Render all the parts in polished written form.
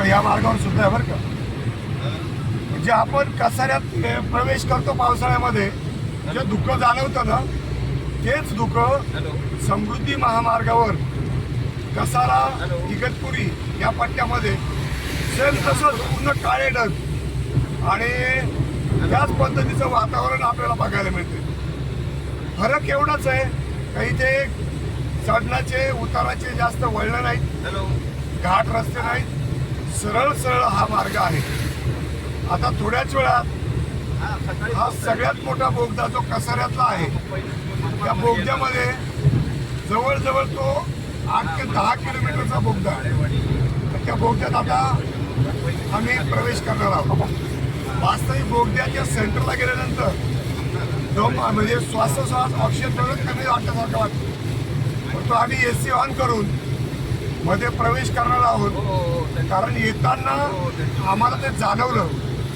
या मार्गावर सुद्धा आहे बरं का. म्हणजे आपण कसाऱ्यात प्रवेश करतो पावसाळ्यामध्ये जे धुकं जाणवतं ना, तेच धुकं समृद्धी महामार्गावर कसारा इगतपुरी या पट्ट्यामध्ये सेम तसंच पूर्ण काळे ढग आणि त्याच पद्धतीचं वातावरण आपल्याला बघायला मिळते. फरक एवढाच आहे, काही ते चढणाचे उताराचे जास्त वळणं नाहीत, घाट रस्ते नाहीत, सरळ सरळ हा मार्ग आहे. आता थोड्याच वेळात हा सगळ्यात मोठा बोगदा जो कसाऱ्यातला आहे, त्या बोगद्यामध्ये जवळजवळ तो 8 ते 10 किलोमीटरचा बोगदा आहे. त्या बोगद्यात आता आम्ही प्रवेश करणार आहोत. वास्तविक बोगद्याच्या सेंटरला गेल्यानंतर दम म्हणजे श्वासोश्वास ऑक्सिजन थोडं कमी वाटण्यासारखं वाटतं. परंतु आम्ही AC ऑन करून मध्ये प्रवेश करणार आहोत, कारण येताना आम्हाला ते जाणवलं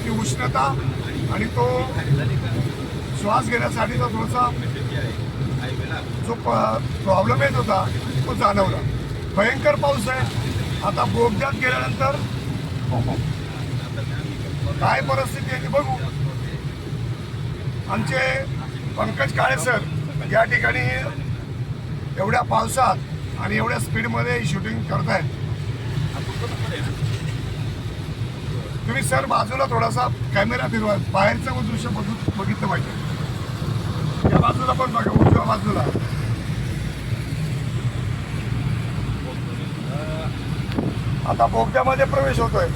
की उष्णता आणि तो श्वास घेण्यासाठीचा थोडासा जो प्रॉब्लेम येत होता तो जाणवला. भयंकर पाऊस आहे. आता बोगद्यात गेल्यानंतर काय परिस्थिती आहे ती बघू. आमचे पंकज काळे सर या ठिकाणी एवढ्या पावसात आणि एवढ्या स्पीडमध्ये शूटिंग करतायत. तुम्ही सर बाजूला थोडासा कॅमेरा फिरवा, बाहेरचं दृश्य बघितलं पाहिजे. त्या बाजूला पण बघा, उजव्या बाजूला. आता बोगद्यामध्ये प्रवेश होतोय.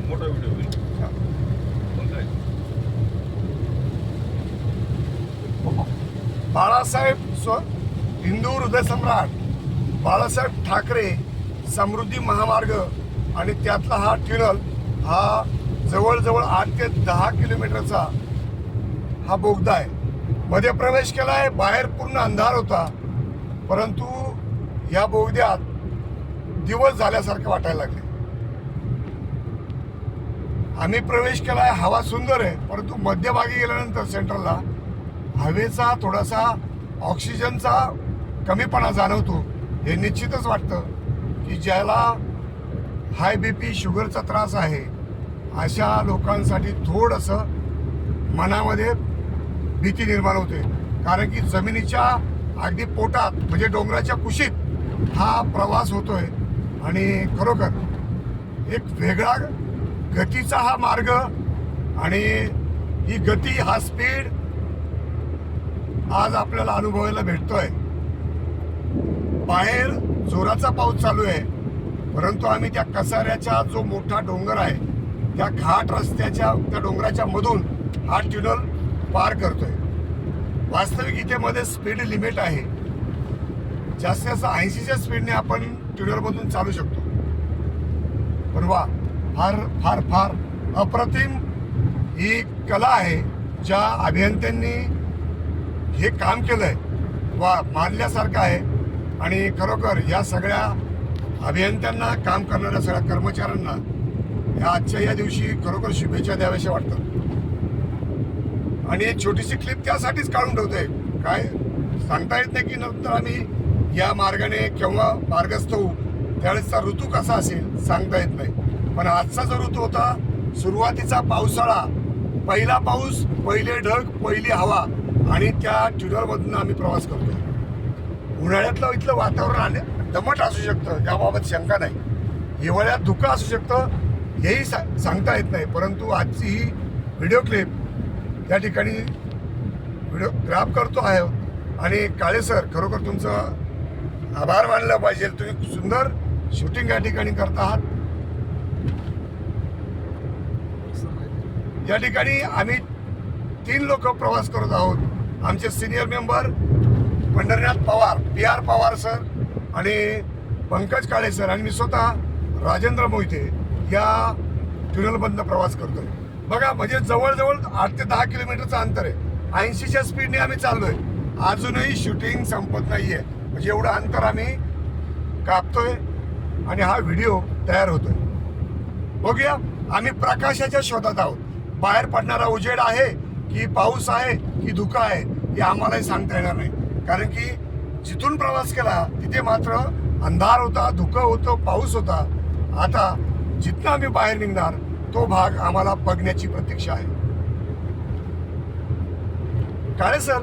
मोठा व्हिडिओ होईल. बाळासाहेब हिंदू हृदयसम्राट बाळासाहेब ठाकरे समृद्धी महामार्ग आणि त्यातला हा ट्युनल, हा जवळजवळ 8 ते 10 किलोमीटरचा हा बोगदा आहे. मध्ये प्रवेश केला आहे. बाहेर पूर्ण अंधार होता, परंतु या बोगद्यात दिवस झाल्यासारखे वाटायला लागले. आम्ही प्रवेश केला आहे. हवा सुंदर आहे, परंतु मध्यभागी गेल्यानंतर सेंटरला हवेचा थोडासा ऑक्सिजनचा कमीपणा जाणवतो. हे निश्चितच वाटतं की ज्याला हाय BP शुगरचा त्रास आहे अशा लोकांसाठी थोडंसं मनामध्ये भीती निर्माण होते. कारण की जमिनीच्या अगदी पोटात म्हणजे डोंगराच्या कुशीत हा प्रवास होतोय आणि खरोखर एक वेगळा गतीचा हा मार्ग आणि ही गती, हा स्पीड आज आपल्याला अनुभवायला भेटतोय. बाहेर जोराचा पाऊस चालू आहे, परंतु आम्ही त्या कसाऱ्याचा जो मोठा डोंगर आहे त्या घाट रस्त्याच्या त्या डोंगराच्या मधून हा ट्युनल पार करतोय. वास्तविक इथे मध्ये स्पीड लिमिट आहे. जास्तीत जास्त 80च्या स्पीडने आपण ट्युनलमधून चालू शकतो. पण वा, फार फार फार अप्रतिम ही कला आहे. ज्या अभियंत्यांनी हे काम केलंय, वा, मानल्यासारखं आहे. आणि खरोखर या सगळ्या अभियंत्यांना, काम करणाऱ्या सगळ्या कर्मचाऱ्यांना आजच्या या दिवशी खरोखर शुभेच्छा द्याव्याशा वाटतात. आणि एक छोटीशी क्लिप त्यासाठीच काढून ठेवतोय. काय सांगता येत नाही की नंतर आम्ही या मार्गाने केव्हा मार्गस्थ होऊ, त्यावेळेसचा ऋतू कसा असेल सांगता येत नाही. पण आजचा जो ऋतू होता, सुरुवातीचा पावसाळा, पहिला पाऊस, पहिले ढग, पहिली हवा आणि त्या ट्युनलमधून आम्ही प्रवास करतोय. उन्हाळ्यातलं इथलं वातावरण दमट असू शकतं, याबाबत शंका नाही. हिवाळ्यात धुकं असू शकतं, हेही सांगता येत नाही. परंतु आजची ही व्हिडिओ क्लिप या ठिकाणी व्हिडिओ ग्राफ करतो आहे. आणि काळे सर, खरोखर तुमचं आभार मानलं पाहिजे. तुम्ही सुंदर शूटिंग या ठिकाणी करत आहात. या ठिकाणी आम्ही 3 लोक प्रवास करत आहोत. आमचे senior member Pandharinath Pawar, PR Pawar sir आणि पंकज काळे सर आणि मी स्वतः राजेंद्र मोहिते या ट्युनलमधनं प्रवास करतोय. बघा, म्हणजे जवळजवळ 8 ते 10 किलोमीटरचं अंतर आहे. 80च्या स्पीडने आम्ही चाललोय. अजूनही शूटिंग संपत नाहीये. म्हणजे एवढं अंतर आम्ही कापतोय आणि हा व्हिडिओ तयार होतोय. बघूया, आम्ही प्रकाशाच्या शोधात आहोत. बाहेर पडणारा उजेड आहे की पाऊस आहे की धुकं आहे हे आम्हालाही सांगता येणार नाही. कारण की जिथून प्रवास केला तिथे मात्र अंधार होता, धुकं होतं, पाऊस होता. आता जिथं आम्ही बाहेर निघणार तो भाग आम्हाला बघण्याची प्रतीक्षा आहे. काळे सर,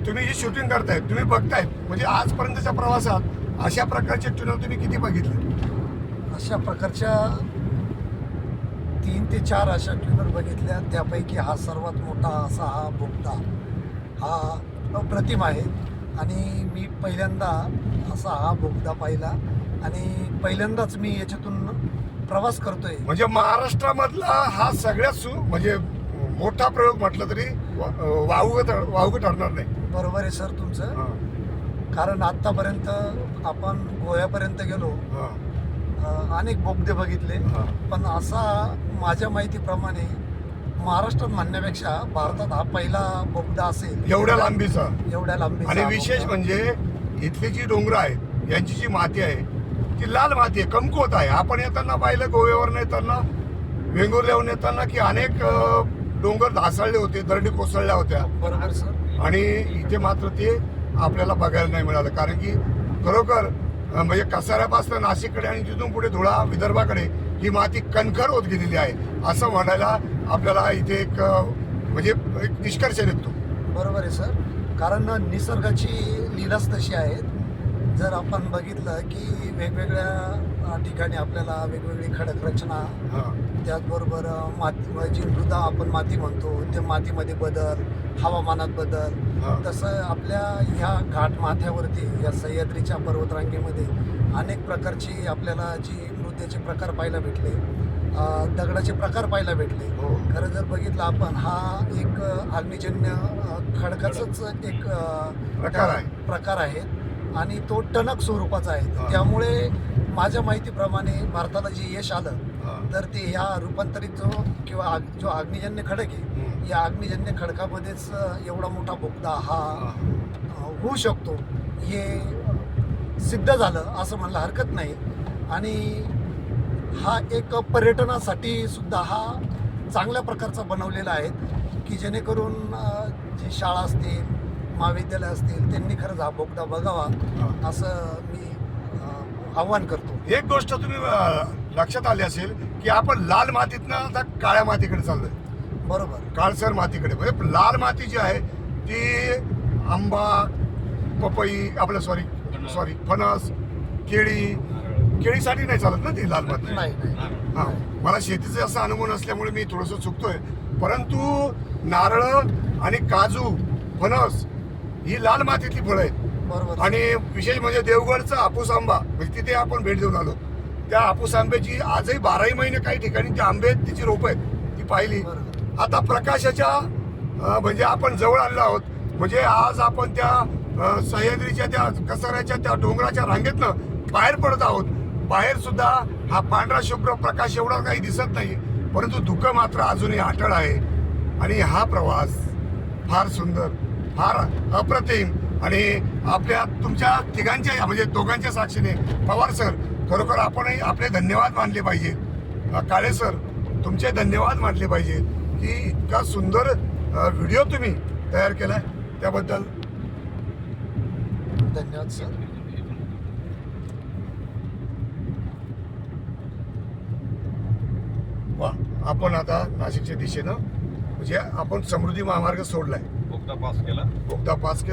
तुम्ही जी शूटिंग करताय, तुम्ही बघताय, म्हणजे आजपर्यंतच्या प्रवासात अशा प्रकारचे टनल तुम्ही किती बघितले? अशा प्रकारच्या 3 ते 4 अशा ट्यूनर बघितल्या. त्यापैकी हा सर्वात मोठा असा हा बोगदा हा अप्रतिम आहे. आणि मी पहिल्यांदा असा हा बोगदा पाहिला आणि पहिल्यांदाच मी याच्यातून प्रवास करतोय. म्हणजे महाराष्ट्रामधला हा सगळ्यात म्हणजे मोठा प्रयोग म्हटलं तरी वावगं ठरणार नाही. बरोबर आहे सर तुमचं. हा, कारण आत्तापर्यंत आपण गोव्यापर्यंत गेलो, हा, अनेक बोगदे बघितले, हा. पण असा माझ्या माहितीप्रमाणे महाराष्ट्रात म्हणण्यापेक्षा भारतात हा पहिला बोगदा असेल एवढ्या लांबीचा. एवढ्या लांबीचा आणि हा विशेष बोगदा. म्हणजे इथली जी डोंगर आहेत यांची जी माती आहे ती लाल माती आहे, कमकुवत आहे. आपण येताना पाहिलं गोव्यावरून येताना, वेंगुर्ल्याहून येताना की अनेक डोंगर ढासळले होते, दरडी कोसळल्या होत्या. बरोबर सर. आणि इथे मात्र ते आपल्याला बघायला नाही मिळालं. कारण की खरोखर म्हणजे कसाऱ्यापासून नाशिककडे आणि तिथून पुढे धुळा विदर्भाकडे ही माती कणखर होत गेलेली आहे असं म्हणायला आपल्याला इथे एक म्हणजे एक निष्कर्ष निघतो. बरोबर आहे सर. कारण निसर्गाची लीलाच तशी आहे. जर आपण बघितलं की वेगवेगळ्या ठिकाणी आपल्याला वेगवेगळी खडक रचना, हा, त्याचबरोबर माती जी मृदा आपण माती म्हणतो ते मातीमध्ये बदल, हवामानात बदल, हा. तसं आपल्या ह्या घाट माथ्यावरती या सह्याद्रीच्या पर्वतरांगेमध्ये अनेक प्रकारची आपल्याला जी मृदेचे प्रकार पाहायला भेटले, दगडाचे प्रकार पाहायला भेटले. हो. खरं जर बघितलं आपण हा एक अग्निजन्य खडकाचाच एक प्रकार आहे आणि तो टणक स्वरूपाचा आहे. हा. त्यामुळे माझ्या माहितीप्रमाणे भारताला जे यश आलं हा. तर ते ह्या रूपांतरित जो अग्निजन्य खडक आहे, हम्म. या अग्निजन्य खडकामध्येच एवढा मोठा बोगदा हा होऊ शकतो हे सिद्ध झालं असं म्हणलं हरकत नाही. आणि हा एक पर्यटनासाठी सुद्धा हा चांगल्या प्रकारचा बनवलेला आहे की जेणेकरून जी शाळा असतील, महाविद्यालय असतील, त्यांनी खरंच हा बोगदा बघावा असं मी आव्हान करतो. एक गोष्ट तुम्ही लक्षात आली असेल की आपण लाल मातीतनं आता काळ्या मातीकडे चाललोय, बरोबर. काळसर मातीकडे. म्हणजे लाल माती जी आहे ती आंबा, पपई, आपलं सॉरी फणस, केळीसाठी नाही चालत ना ती लाल माती. नाही नाही हा, मला शेतीचा असा अनुभव नसल्यामुळे मी थोडंसं चुकतोय. परंतु नारळ आणि काजू, फणस ही लाल मातीतली फळं आहेत. बरोबर. आणि विशेष म्हणजे देवगडचा हापूस आंबा, म्हणजे तिथे आपण भेट देऊन आलो. त्या हापूस आंब्याची आजही 12ही महिने काही ठिकाणी ते आंबे तिची रोपं आहेत ती पाहिली. बरोबर. आता प्रकाशाच्या म्हणजे आपण जवळ आलेलो आहोत. म्हणजे आज आपण त्या सह्याद्रीच्या त्या कसाऱ्याच्या त्या डोंगराच्या रांगेतनं बाहेर पडत आहोत. बाहेर सुद्धा हा पांढरा शुभ्र प्रकाश एवढा काही दिसत नाही, परंतु धुकं मात्र अजूनही अटळ आहे. आणि हा प्रवास फार सुंदर, फार अप्रतिम. आणि आपल्या तुमच्या तिघांच्या म्हणजे दोघांच्या साक्षीने पवार सर, खरोखर आपणही आपले धन्यवाद मानले पाहिजे. काळे सर, तुमचे धन्यवाद मानले पाहिजे की इतका सुंदर व्हिडिओ तुम्ही तयार केलाय, त्याबद्दल धन्यवाद सर. वा. आपण आता नाशिकच्या दिशेनं म्हणजे आपण समृद्धी महामार्ग सोडलाय, बोगदा पास केला. बोगदा पास केला.